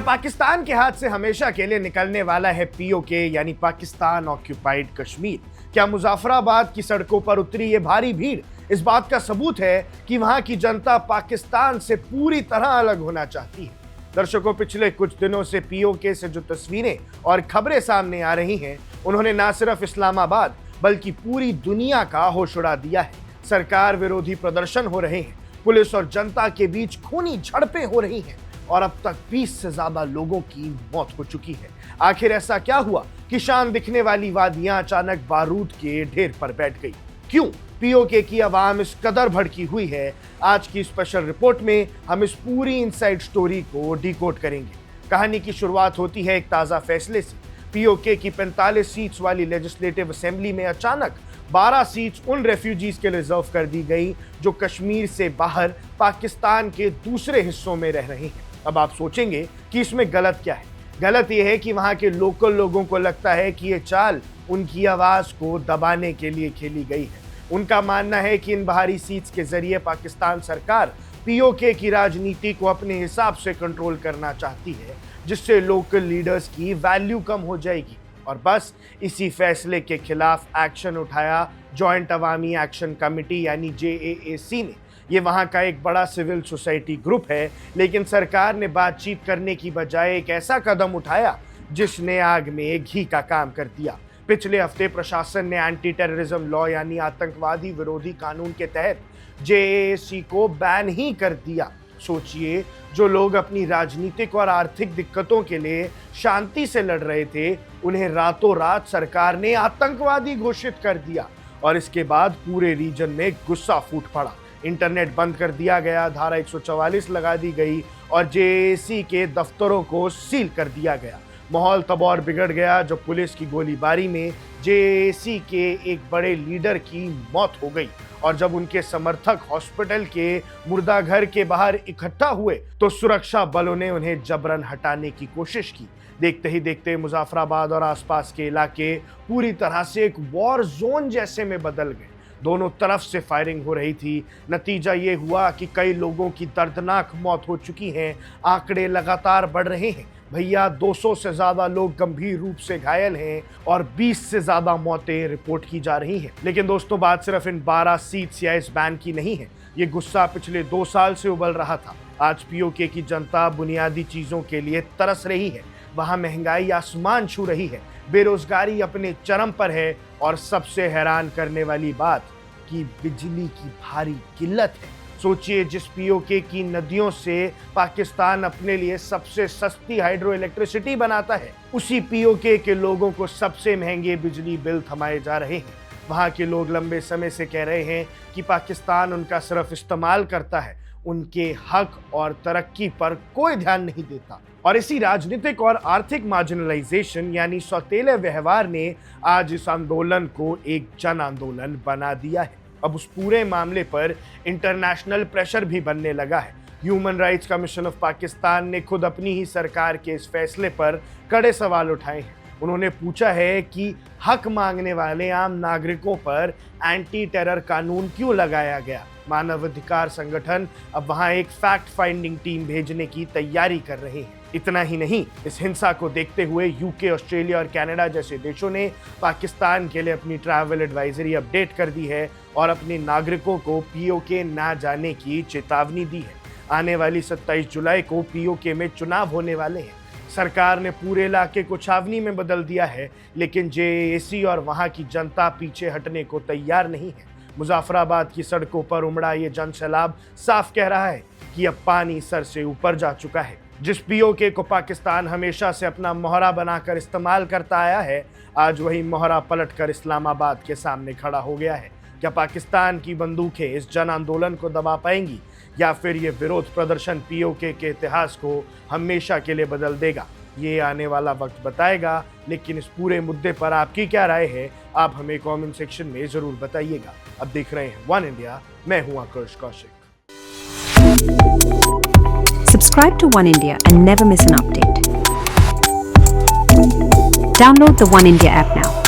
पाकिस्तान के हाथ से हमेशा के लिए निकलने वाला है पीओके यानी पाकिस्तान ऑक्यूपाइड कश्मीर। क्या मुजफ्फराबाद की सड़कों पर उतरी ये भारी भीड़ इस बात का सबूत है कि वहां की जनता पाकिस्तान से पूरी तरह अलग होना चाहती है। दर्शकों, पिछले कुछ दिनों से पीओके से जो तस्वीरें और खबरें सामने आ रही हैं, उन्होंने न सिर्फ इस्लामाबाद बल्कि पूरी दुनिया का होश उड़ा दिया है। सरकार विरोधी प्रदर्शन हो रहे हैं, पुलिस और जनता के बीच खूनी झड़पें हो रही हैं और अब तक 20 से ज्यादा लोगों की मौत हो चुकी है। आखिर ऐसा क्या हुआ कि शान दिखने वाली वादियां अचानक बारूद के ढेर पर बैठ गई? क्यों पीओके की आवाम इस कदर भड़की हुई है? आज की स्पेशल रिपोर्ट में हम इस पूरी इनसाइड स्टोरी को डिकोड करेंगे। कहानी की शुरुआत होती है एक ताजा फैसले से। पीओके की 45 सीट्स वाली लेजिस्लेटिव असेंबली में अचानक 12 सीट्स उन रेफ्यूजीज के लिए रिजर्व कर दी गई जो कश्मीर से बाहर पाकिस्तान के दूसरे हिस्सों में रह रहे हैं। अब आप सोचेंगे कि इसमें गलत क्या है? गलत यह है कि वहां के लोकल लोगों को लगता है कि ये चाल उनकी आवाज को दबाने के लिए खेली गई है। उनका मानना है कि इन बाहरी सीट्स के जरिए पाकिस्तान सरकार पीओके की राजनीति को अपने हिसाब से कंट्रोल करना चाहती है, जिससे लोकल लीडर्स की वैल्यू कम हो जाएगी। और बस इसी फैसले के खिलाफ एक्शन उठाया जॉइंट अवामी एक्शन कमेटी यानी JAAC ने। ये वहाँ का एक बड़ा सिविल सोसाइटी ग्रुप है, लेकिन सरकार ने बातचीत करने की बजाय एक ऐसा कदम उठाया जिसने आग में घी का काम कर दिया। पिछले हफ्ते प्रशासन ने एंटी टेररिज्म लॉ यानी आतंकवादी विरोधी कानून के तहत JAAC को बैन ही कर दिया। सोचिए, जो लोग अपनी राजनीतिक और आर्थिक दिक्कतों के लिए शांति से लड़ रहे थे, उन्हें रातों रात सरकार ने आतंकवादी घोषित कर दिया और इसके बाद पूरे रीजन में गुस्सा फूट पड़ा। इंटरनेट बंद कर दिया गया, धारा 144 लगा दी गई और JAAC के दफ्तरों को सील कर दिया गया। माहौल तब और बिगड़ गया जब पुलिस की गोलीबारी में JAAC के एक बड़े लीडर की मौत हो गई और जब उनके समर्थक हॉस्पिटल के मुर्दाघर के बाहर इकट्ठा हुए तो सुरक्षा बलों ने उन्हें जबरन हटाने की कोशिश की। देखते ही देखते मुजफ्फराबाद और आसपास के इलाके पूरी तरह से एक वॉर जोन जैसे में बदल गए। दोनों तरफ से फायरिंग हो रही थी। नतीजा ये हुआ कि कई लोगों की दर्दनाक मौत हो चुकी है। आंकड़े लगातार बढ़ रहे हैं भैया, 200 से ज्यादा लोग गंभीर रूप से घायल हैं और 20 से ज्यादा मौतें रिपोर्ट की जा रही हैं। लेकिन दोस्तों, बात सिर्फ इन 12 सीट्स या इस बैन की नहीं है। ये गुस्सा पिछले 2 साल से उबल रहा था। आज पीओके की जनता बुनियादी चीजों के लिए तरस रही है। वहां महंगाई आसमान छू रही है, बेरोजगारी अपने चरम पर है और सबसे हैरान करने वाली बात कि बिजली की भारी किल्लत है। सोचिए, जिस पीओके की नदियों से पाकिस्तान अपने लिए सबसे सस्ती हाइड्रो इलेक्ट्रिसिटी बनाता है, उसी पीओके के लोगों को सबसे महंगे बिजली बिल थमाए जा रहे हैं। वहां के लोग लंबे समय से कह रहे हैं कि पाकिस्तान उनका सिर्फ इस्तेमाल करता है, उनके हक और तरक्की पर कोई ध्यान नहीं देता। और इसी राजनीतिक और आर्थिक मार्जिनलाइजेशन यानी सौतेले व्यवहार ने आज इस आंदोलन को एक जन आंदोलन बना दिया है। अब उस पूरे मामले पर इंटरनेशनल प्रेशर भी बनने लगा है। Human rights commission of Pakistan ने खुद अपनी ही सरकार के इस फैसले पर कड़े सवाल उठाए हैं। उन्होंने पूछा है कि हक मांगने वाले आम नागरिकों पर एंटी टेरर कानून क्यों लगाया गया। मानवाधिकार संगठन अब वहां एक फैक्ट फाइंडिंग टीम भेजने की तैयारी कर रहे हैं। इतना ही नहीं, इस हिंसा को देखते हुए यूके, ऑस्ट्रेलिया और कनाडा जैसे देशों ने पाकिस्तान के लिए अपनी ट्रैवल एडवाइजरी अपडेट कर दी है और अपने नागरिकों को पीओके ना जाने की चेतावनी दी है। आने वाली 27 जुलाई को पीओके में चुनाव होने वाले हैं। सरकार ने पूरे इलाके को छावनी में बदल दिया है, लेकिन JAAC और वहां की जनता पीछे हटने को तैयार नहीं है। मुजफ्फराबाद की सड़कों पर उमड़ा ये जन सैलाब साफ कह रहा है कि अब पानी सर से ऊपर जा चुका है। जिस पीओके को पाकिस्तान हमेशा से अपना मोहरा बनाकर इस्तेमाल करता आया है, आज वही मोहरा पलटकर इस्लामाबाद के सामने खड़ा हो गया है। क्या पाकिस्तान की बंदूकें इस जन आंदोलन को दबा पाएंगी या फिर ये विरोध प्रदर्शन पीओके के इतिहास को हमेशा के लिए बदल देगा? ये आने वाला वक्त बताएगा। लेकिन इस पूरे मुद्दे पर आपकी क्या राय है, आप हमें कमेंट सेक्शन में जरूर बताइएगा। अब देख रहे हैं वन इंडिया, मैं हूं आकर्ष Kaushik. Subscribe to One India and never miss an update. Download the One India app now.